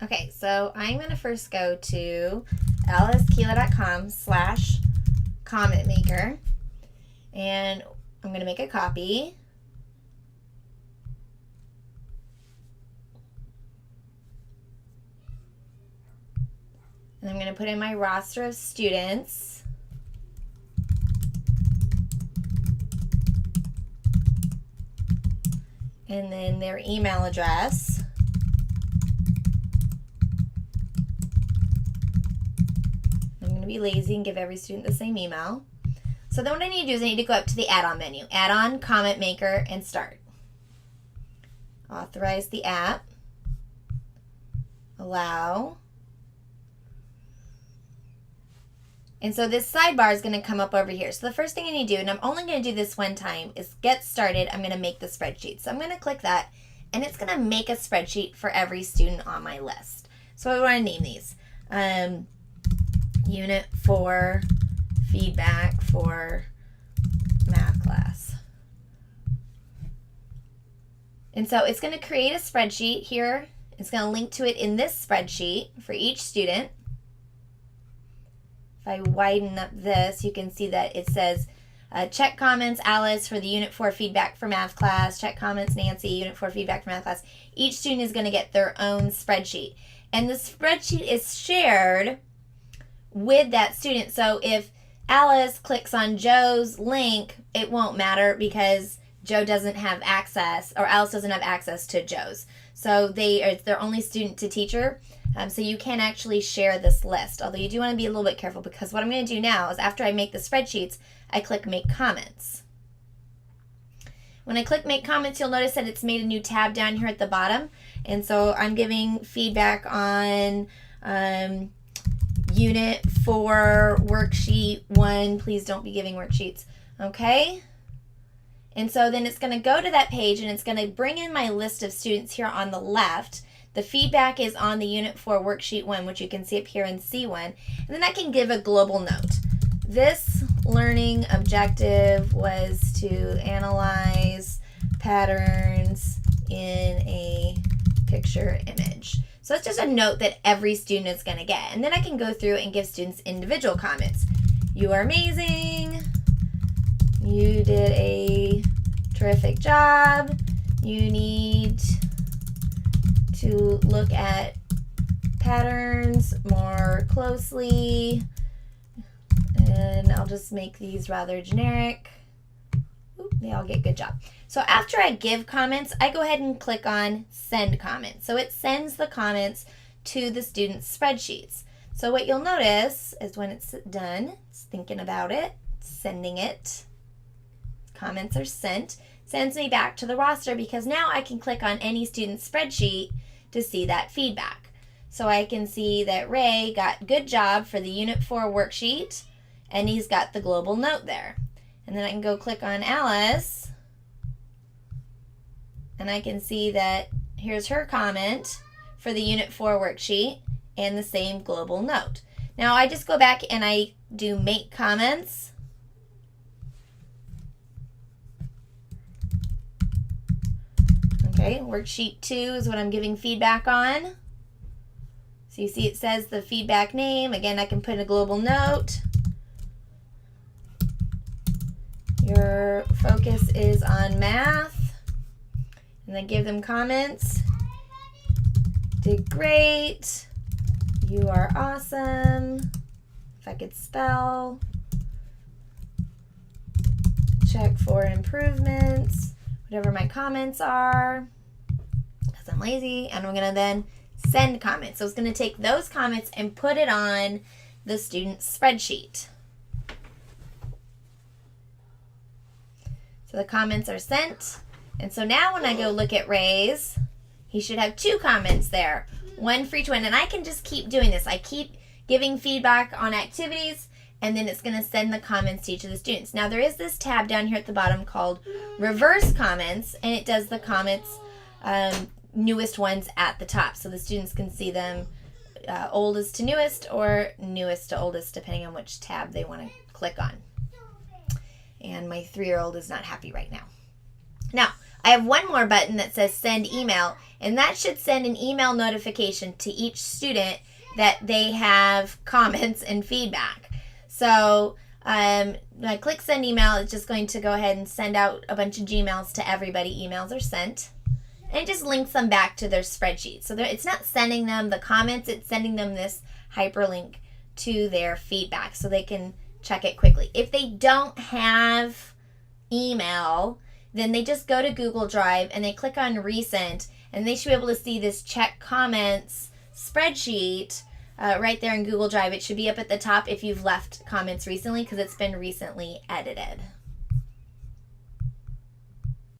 Okay, so I'm going to first go to lskila.com/commentmaker, and I'm going to make a copy. And I'm going to put in my roster of students. And then their email address. I'm going to be lazy and give every student the same email. So then what I need to do is I need to go up to the add-on menu. Add-on, comment maker, and start. Authorize the app. Allow. And so this sidebar is going to come up over here. So the first thing I need to do, and I'm only going to do this one time, is get started. I'm going to make the spreadsheet. So I'm going to click that, and it's going to make a spreadsheet for every student on my list. So I want to name these. Unit 4 feedback for math class. And so it's going to create a spreadsheet here. It's going to link to it in this spreadsheet for each student. If I widen up this, you can see that it says check comments Alice for the Unit 4 feedback for math class. Check comments Nancy, Unit 4 feedback for math class. Each student is going to get their own spreadsheet. And the spreadsheet is shared with that student. So if Alice clicks on Joe's link, it won't matter because Joe doesn't have access, or Alice doesn't have access to Joe's. So it's their only student to teacher. So you can actually share this list, although you do want to be a little bit careful, because what I'm going to do now is after I make the spreadsheets, I click Make Comments. When I click Make Comments, you'll notice that it's made a new tab down here at the bottom. And so I'm giving feedback on Unit 4 Worksheet 1. Please don't be giving worksheets. Okay? And so then it's going to go to that page, and it's going to bring in my list of students here on the left. The feedback is on the Unit 4 Worksheet 1, which you can see up here in C1. And then I can give a global note. This learning objective was to analyze patterns in a picture image. So that's just a note that every student is going to get. And then I can go through and give students individual comments. You are amazing. You did a terrific job. You need to look at patterns more closely. And I'll just make these rather generic. Oop, they all get good job. So after I give comments, I go ahead and click on Send Comments. So it sends the comments to the students' spreadsheets. So what you'll notice is when it's done, it's thinking about it, sending it. Comments are sent. Sends me back to the roster, because now I can click on any student's spreadsheet to see that feedback. So I can see that Ray got good job for the Unit 4 worksheet, and he's got the global note there. And then I can go click on Alice, and I can see that here's her comment for the Unit 4 worksheet and the same global note. Now I just go back and I do Make Comments. Okay, worksheet 2 is what I'm giving feedback on. So you see it says the feedback name. Again, I can put a global note. Your focus is on math. And then give them comments. Did great. You are awesome. If I could spell. Check for improvements. Whatever my comments are, because I'm lazy, and I'm going to then send comments. So it's going to take those comments and put it on the student's spreadsheet. So the comments are sent, and so now when I go look at Ray's, he should have 2 comments there, one for each one, and I can just keep doing this. I keep giving feedback on activities, and then it's going to send the comments to each of the students. Now there is this tab down here at the bottom called Reverse Comments, and it does the comments, newest ones at the top, so the students can see them oldest to newest or newest to oldest, depending on which tab they want to click on. And my 3-year-old is not happy right now. Now, I have one more button that says send email, and that should send an email notification to each student that they have comments and feedback. So when I click send email, it's just going to go ahead and send out a bunch of Gmails to everybody. Emails are sent. And it just links them back to their spreadsheet. So it's not sending them the comments, it's sending them this hyperlink to their feedback so they can check it quickly. If they don't have email, then they just go to Google Drive and they click on recent, and they should be able to see this check comments spreadsheet right there in Google Drive. It should be up at the top if you've left comments recently because it's been recently edited.